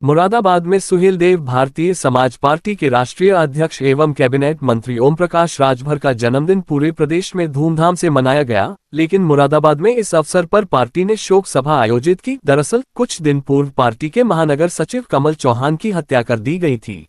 मुरादाबाद में सुहेलदेव भारतीय समाज पार्टी के राष्ट्रीय अध्यक्ष एवं कैबिनेट मंत्री ओम प्रकाश राजभर का जन्मदिन पूरे प्रदेश में धूमधाम से मनाया गया, लेकिन मुरादाबाद में इस अवसर पर पार्टी ने शोक सभा आयोजित की। दरअसल कुछ दिन पूर्व पार्टी के महानगर सचिव कमल चौहान की हत्या कर दी गई थी।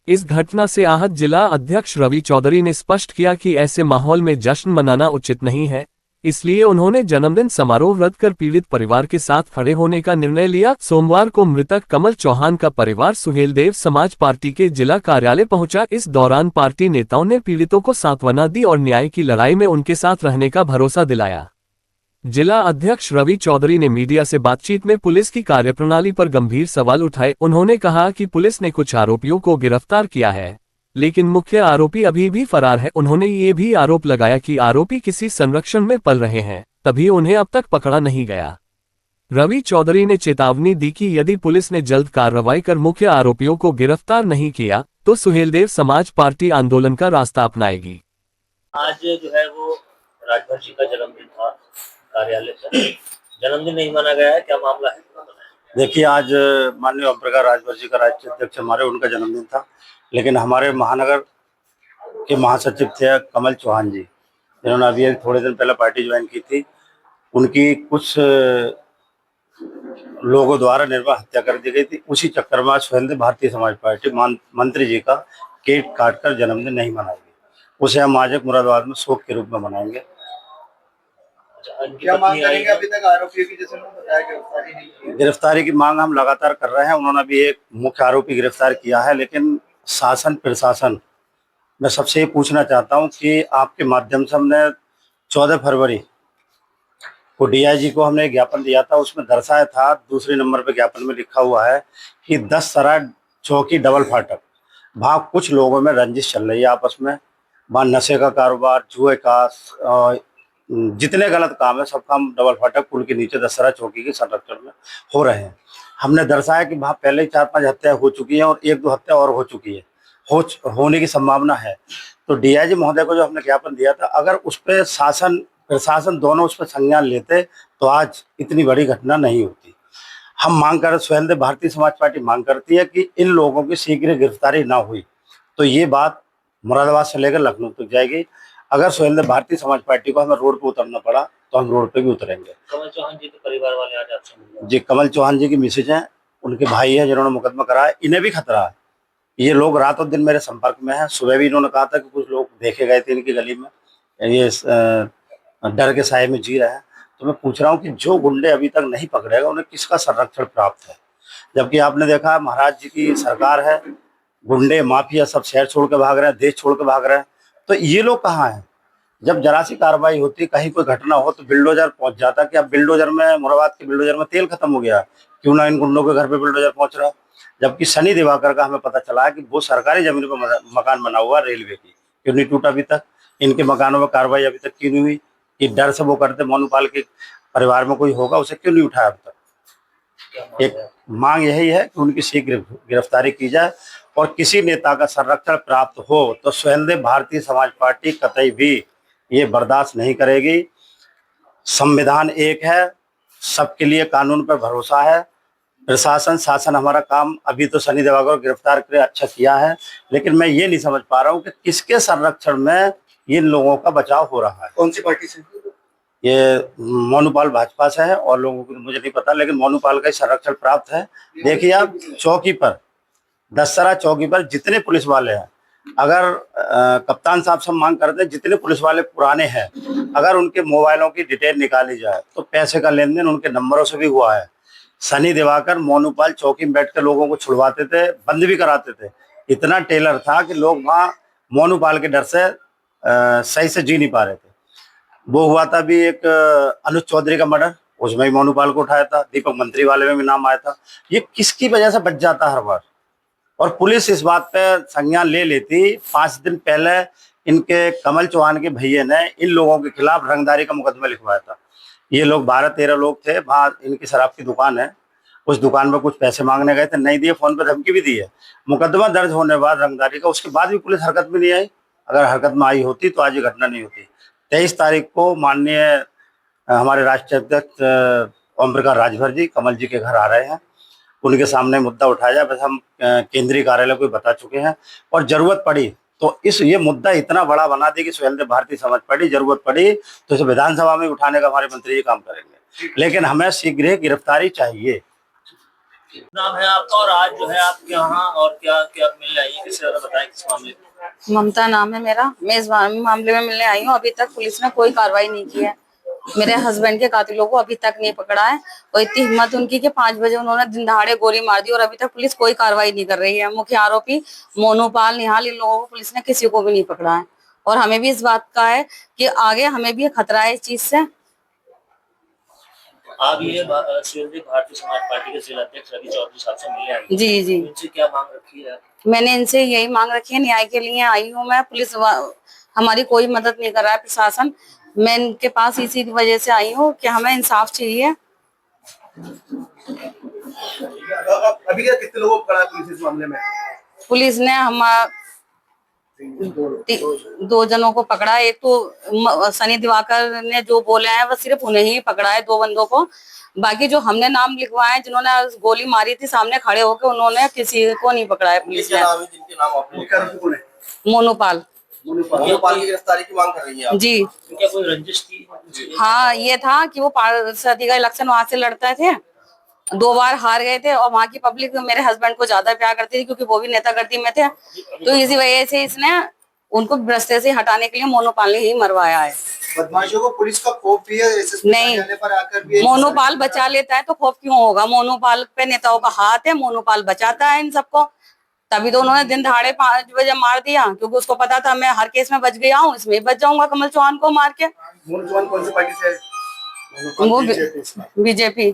इस घटना से आहत जिला अध्यक्ष रवि चौधरी ने स्पष्ट किया कि ऐसे माहौल में जश्न मनाना उचित नहीं है, इसलिए उन्होंने जन्मदिन समारोह रद्द कर पीड़ित परिवार के साथ खड़े होने का निर्णय लिया। सोमवार को मृतक कमल चौहान का परिवार सुहेलदेव समाज पार्टी के जिला कार्यालय पहुंचा। इस दौरान पार्टी नेताओं ने पीड़ितों को सांत्वना दी और न्याय की लड़ाई में उनके साथ रहने का भरोसा दिलाया। जिला अध्यक्ष रवि चौधरी ने मीडिया से बातचीत में पुलिस की कार्यप्रणाली पर गंभीर सवाल उठाए। उन्होंने कहा कि पुलिस ने कुछ आरोपियों को गिरफ्तार किया है, लेकिन मुख्य आरोपी अभी भी फरार है। उन्होंने ये भी आरोप लगाया कि आरोपी किसी संरक्षण में पल रहे हैं, तभी उन्हें अब तक पकड़ा नहीं गया। रवि चौधरी ने चेतावनी दी कि यदि पुलिस ने जल्द कार्रवाई कर मुख्य आरोपियों को गिरफ्तार नहीं किया तो सुहेलदेव समाज पार्टी आंदोलन का रास्ता अपनाएगी। आज जो है वो राजभर जी का जन्मदिन था, कार्यालय से जन्मदिन नहीं माना गया है, क्या मामला है? देखिए, आज माननीय ओम प्रकाश राजभर जी का राष्ट्रीय अध्यक्ष हमारे उनका जन्मदिन था, लेकिन हमारे महानगर के महासचिव थे कमल चौहान जी, जिन्होंने अभी थोड़े दिन पहले पार्टी ज्वाइन की थी। उनकी कुछ लोगों द्वारा निर्मम हत्या कर दी गई थी। उसी चक्कर में आज सुहेलदेव भारतीय समाज पार्टी मंत्री जी का केक काटकर जन्मदिन नहीं मनाएगी। उसे हम आज मुरादाबाद में शोक के रूप में मनाएंगे। क्या मांग करेंगे? अभी तक आरोपियों की जैसे उन्होंने बताया गिरफ्तारी नहीं की है। गिरफ्तारी की मांग हम लगातार कर रहे हैं। उन्होंने अभी एक मुख्य आरोपी गिरफ्तार किया है, लेकिन शासन प्रशासन, मैं सबसे ये पूछना चाहता हूं कि आपके माध्यम से हमने 14 फरवरी को डीआईजी को हमने ज्ञापन दिया था। उसमें दर्शाया था, दूसरे नंबर पे ज्ञापन में लिखा हुआ है कि 10 सराय चौकी डबल फाटक, वहाँ कुछ लोगों में रंजिश चल रही है आपस में। वहाँ नशे का कारोबार, जुए का, जितने गलत काम है सब काम डबल फाटक पुल के नीचे 10 सराय चौकी के संरक्षण में हो रहे हैं। हमने दर्शाया कि वहाँ पहले ही 4-5 हत्या हो चुकी हैं और 1-2 हत्या और हो चुकी है, होने की संभावना है। तो डीआईजी महोदय को जो हमने ज्ञापन दिया था, अगर उस पर शासन प्रशासन दोनों उस पर संज्ञान लेते तो आज इतनी बड़ी घटना नहीं होती। हम मांग कर, सुहेलदेव भारतीय समाज पार्टी मांग करती है कि इन लोगों की शीघ्र गिरफ्तारी ना हुई तो ये बात मुरादाबाद से लेकर लखनऊ तक जाएगी। अगर सुहेलदेव भारतीय समाज पार्टी को हमें रोड पे उतरना पड़ा तो हम रोड पे भी उतरेंगे। कमल चौहान जी के परिवार वाले आज आपसे मिले जी, कमल चौहान जी की मिसेज हैं, उनके भाई हैं जिन्होंने मुकदमा कराया। इन्हें भी खतरा है। ये लोग रात और दिन मेरे संपर्क में हैं। सुबह भी इन्होंने कहा था कि कुछ लोग देखे गए थे इनकी गली में, ये डर के साए में जी रहे हैं। तो मैं पूछ रहा हूँ कि जो गुंडे अभी तक नहीं पकड़ेगा उन्हें किसका संरक्षण प्राप्त है? जबकि आपने देखा महाराज जी की सरकार है, गुंडे माफिया सब शहर छोड़ के भाग रहे हैं, देश छोड़ के भाग रहे हैं। तो ये लोग कहाँ हैं? जब जरा सी कार्रवाई होती, कहीं कोई घटना हो तो बिल्डोजर पहुंच जाता। कि अब बिल्डोजर में, मुरादाबाद के बिल्डोजर में तेल खत्म हो गया, क्यों ना इन गुंडों के घर पे बिल्डोजर पहुंच रहा। जबकि सनी दिवाकर का हमें पता चला है कि वो सरकारी जमीन पर मकान बना हुआ रेलवे की, क्यों नहीं टूटा अभी तक? इनके मकानों में कार्रवाई अभी तक क्यों नहीं हुई? कि डर से वो करते, मोनूपाल के परिवार में कोई होगा उसे क्यों नहीं उठाया अब तक? एक मांग यही है कि उनकी शीघ्र गिरफ्तारी की जाए और किसी नेता का संरक्षण प्राप्त हो तो सुहेलदेव भारतीय समाज पार्टी कतई भी ये बर्दाश्त नहीं करेगी। संविधान एक है, सबके लिए कानून पर भरोसा है। प्रशासन शासन हमारा काम अभी तो सनी दिवाकर को गिरफ्तार करके अच्छा किया है, लेकिन मैं ये नहीं समझ पा रहा हूँ कि किसके संरक्षण में इन लोगों का बचाव हो रहा है। कौन सी पार्टी से? ये मोनूपाल भाजपा से है और लोगों को मुझे नहीं पता, लेकिन मोनूपाल का ही संरक्षण प्राप्त है। देखिए, आप चौकी पर, 10 सराय चौकी पर जितने पुलिस वाले हैं, अगर कप्तान साहब से मांग करते हैं जितने पुलिस वाले पुराने हैं, अगर उनके मोबाइलों की डिटेल निकाली जाए तो पैसे का लेन देन उनके नंबरों से भी हुआ है। सनी दिवाकर मोनूपाल चौकी में बैठ कर लोगों को छुड़वाते थे, बंद भी कराते थे। इतना टेलर था कि लोग वहाँ मोनूपाल के डर से सही से जी नहीं पा रहे थे। वो हुआ था भी एक अनुज चौधरी का मर्डर, उसमें भी मोनूपाल को उठाया था। दीपक मंत्री वाले में भी नाम आया था। ये किसकी वजह से बच जाता हर बार? और पुलिस इस बात पे संज्ञान ले लेती। 5 दिन पहले इनके कमल चौहान के भैया ने इन लोगों के खिलाफ रंगदारी का मुकदमा लिखवाया था। ये लोग 12-13 लोग थे, वहाँ इनकी शराब की दुकान है, उस दुकान में कुछ पैसे मांगने गए थे, नहीं दिए, फोन पे धमकी भी दी है। मुकदमा दर्ज होने के बाद रंगदारी का, उसके बाद भी पुलिस हरकत में नहीं आई। अगर हरकत में आई होती तो आज ये घटना नहीं होती। 23 तारीख को माननीय हमारे राष्ट्रीय अध्यक्ष ओम प्रकाश राजभर जी कमल जी के घर आ रहे हैं उनके सामने मुद्दा उठाया जाए। बस हम केंद्रीय कार्यालय को बता चुके हैं, और जरूरत पड़ी तो ये मुद्दा इतना बड़ा बना दी कि सुहेलदेव भारती समझ पड़ी, जरूरत पड़ी तो इसे विधानसभा में उठाने का हमारे मंत्री जी काम करेंगे, लेकिन हमें शीघ्र गिरफ्तारी चाहिए। नाम है आपका, और आज जो है आपके यहाँ और क्या क्या मिलने आई है, किससे ज्यादा बताएं किस मामले में? ममता नाम है मेरा। मैं इस मामले में मिलने आई हूँ। अभी तक पुलिस ने कोई कार्रवाई नहीं की है। मेरे हस्बैंड के कातिलों को अभी तक नहीं पकड़ा है, और इतनी हिम्मत उनकी कि 5 बजे उन्होंने दिन दहाड़े गोली मार दी, और अभी तक पुलिस कोई कार्रवाई नहीं कर रही है। मुख्य आरोपी मोनूपाल, निहाल, इन लोगों को पुलिस ने किसी को भी नहीं पकड़ा है, और हमें भी इस बात का है कि आगे हमें भी खतरा है इस चीज से। आप ये सुहेलदेव भारतीय समाज पार्टी के जिला अध्यक्ष रवि चौधरी साहब से मिलने आई हैं। जी जी, इनसे क्या मांग रखी है? मैंने इनसे यही मांग रखी है, न्याय के लिए आई हूँ मैं। पुलिस हमारी कोई मदद नहीं कर रहा है, प्रशासन। मैं इनके पास इसी वजह से आई हूँ कि हमें इंसाफ चाहिए। अभी क्या कितने लोगों को पकड़ा है पुलिस इस मामले में? पुलिस ने हम 2 जनों को पकड़ा। एक तो सनी दिवाकर ने जो बोले हैं वह सिर्फ उन्हें ही पकड़ा है, 2 बंदों को। बाकी जो हमने नाम लिखवाए हैं, जिन्होंने गोली मारी थी सामने खड़े होकर, उन्होंने किसी को नहीं पकड़ा है पुलिस ने। जिनके नाम आपने मोनूपाल की गिरफ्तारी की मांग कर रही है आप? जी। क्या कोई रंजिश थी? हाँ, ये था कि वो पार्षद का इलेक्शन वहां से लड़ते थे, 2 बार हार गए थे, और वहाँ की पब्लिक मेरे हस्बैंड को ज्यादा प्यार करती थी क्योंकि वो भी नेता गर्दी में थे। तो इसी वजह से इसने उनको रास्ते से हटाने के लिए मोनूपाल ने ही मरवाया है। बदमाशों को पुलिस का खौफ भी है? नहीं, पर आकर भी मोनूपाल बचा लेता है तो खौफ क्यों होगा? मोनूपाल पे नेताओं का हाथ है, मोनूपाल बचाता है इन सबको। तभी तो उन्होंने दिन दहाड़े 5 बजे मार दिया, क्योंकि उसको पता था मैं हर केस में बच गया हूँ, इसमें बच जाऊंगा कमल चौहान को मार के। मोनू चौहान कौन सी पार्टी से है? वो बीजेपी।